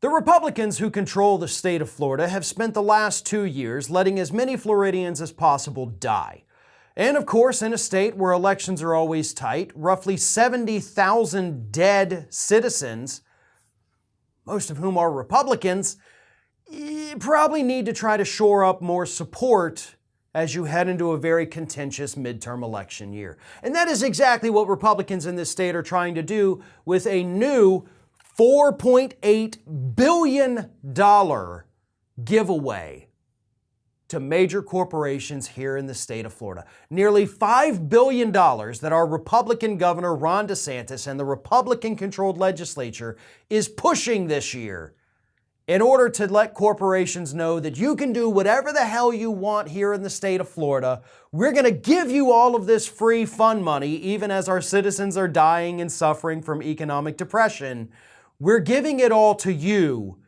The Republicans who control the state of Florida have spent the last 2 years letting as many Floridians as possible die. And of course, in a state where elections are always tight, roughly 70,000 dead citizens, most of whom are Republicans, you probably need to try to shore up more support as you head into a very contentious midterm election year. And that is exactly what Republicans in this state are trying to do with a new $4.8 billion giveaway to major corporations here in the state of Florida. Nearly $5 billion that our Republican Governor Ron DeSantis and the Republican-controlled legislature is pushing this year in order to let corporations know that you can do whatever the hell you want here in the state of Florida. We're going to give you all of this free fun money, even as our citizens are dying and suffering from economic depression. We're giving it all to you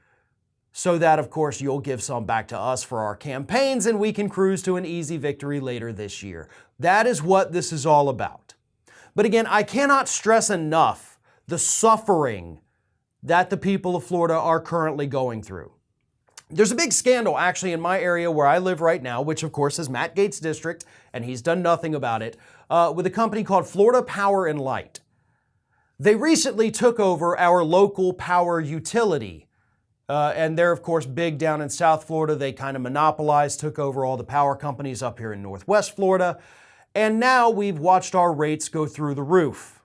so that, of course, you'll give some back to us for our campaigns and we can cruise to an easy victory later this year. That is what this is all about. But again, I cannot stress enough the suffering that the people of Florida are currently going through. There's a big scandal actually in my area where I live right now, which of course is Matt Gaetz' district, and he's done nothing about it, with a company called Florida Power and Light. They recently took over our local power utility. And they're, of course, big down in South Florida. They kind of monopolized, took over all the power companies up here in Northwest Florida. And now we've watched our rates go through the roof.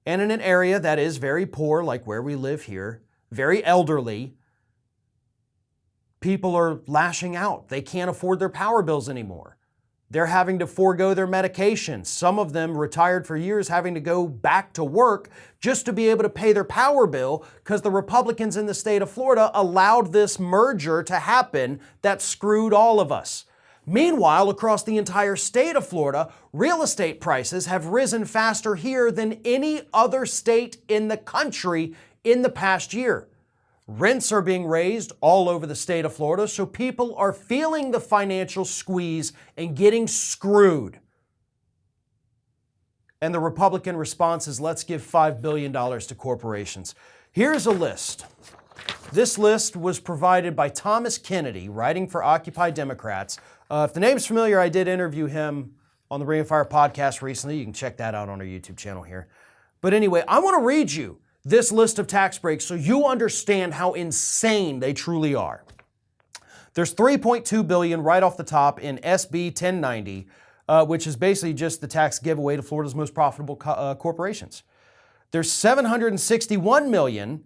And in an area that is very poor, like where we live here, very elderly, people are lashing out. They can't afford their power bills anymore. They're having to forego their medications. Some of them retired for years having to go back to work just to be able to pay their power bill because the Republicans in the state of Florida allowed this merger to happen that screwed all of us. Meanwhile, across the entire state of Florida, real estate prices have risen faster here than any other state in the country in the past year. Rents are being raised all over the state of Florida, so people are feeling the financial squeeze and getting screwed. And the Republican response is, let's give $5 billion to corporations. Here's a list. This list was provided by Thomas Kennedy, writing for Occupy Democrats. If the name's familiar, I did interview him on the Ring of Fire podcast recently. You can check that out on our YouTube channel here. But anyway, I want to read you this list of tax breaks so you understand how insane they truly are. There's $3.2 billion right off the top in SB 1090, which is basically just the tax giveaway to Florida's most profitable corporations. There's $761 million,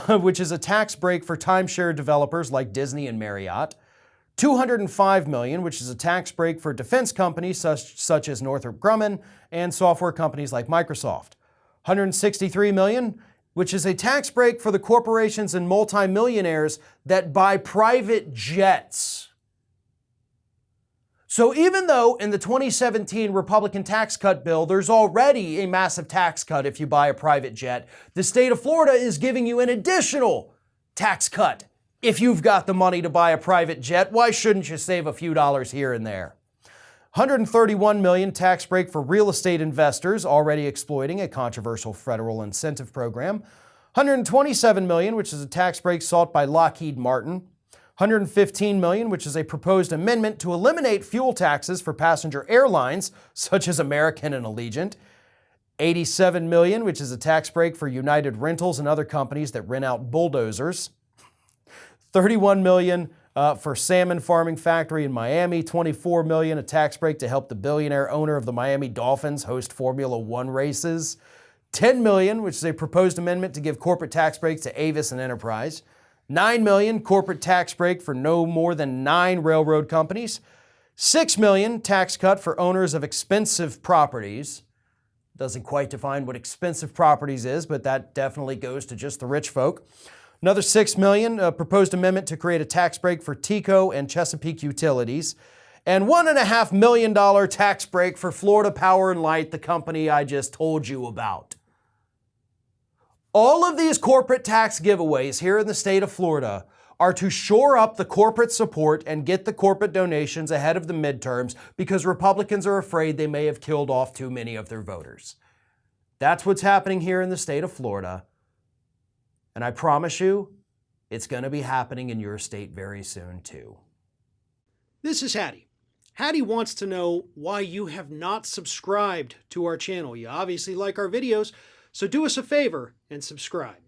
which is a tax break for timeshare developers like Disney and Marriott. $205 million, which is a tax break for defense companies such as Northrop Grumman and software companies like Microsoft. $163 million, which is a tax break for the corporations and multimillionaires that buy private jets. So even though in the 2017 Republican tax cut bill, there's already a massive tax cut if you buy a private jet, the state of Florida is giving you an additional tax cut. If you've got the money to buy a private jet, why shouldn't you save a few dollars here and there? $131 million tax break for real estate investors already exploiting a controversial federal incentive program. $127 million, which is a tax break sought by Lockheed Martin. $115 million, which is a proposed amendment to eliminate fuel taxes for passenger airlines, such as American and Allegiant. $87 million, which is a tax break for United Rentals and other companies that rent out bulldozers. $31 million for salmon farming factory in Miami. $24 million, a tax break to help the billionaire owner of the Miami Dolphins host Formula One races. $10 million, which is a proposed amendment to give corporate tax breaks to Avis and Enterprise. $9 million, corporate tax break for no more than 9 railroad companies. $6 million, tax cut for owners of expensive properties. Doesn't quite define what expensive properties is, but that definitely goes to just the rich folk. Another $6 million, a proposed amendment to create a tax break for TECO and Chesapeake Utilities. And $1.5 million tax break for Florida Power and Light, the company I just told you about. All of these corporate tax giveaways here in the state of Florida are to shore up the corporate support and get the corporate donations ahead of the midterms because Republicans are afraid they may have killed off too many of their voters. That's what's happening here in the state of Florida. And I promise you, it's going to be happening in your state very soon too. This is Hattie. Hattie wants to know why you have not subscribed to our channel. You obviously like our videos, so do us a favor and subscribe.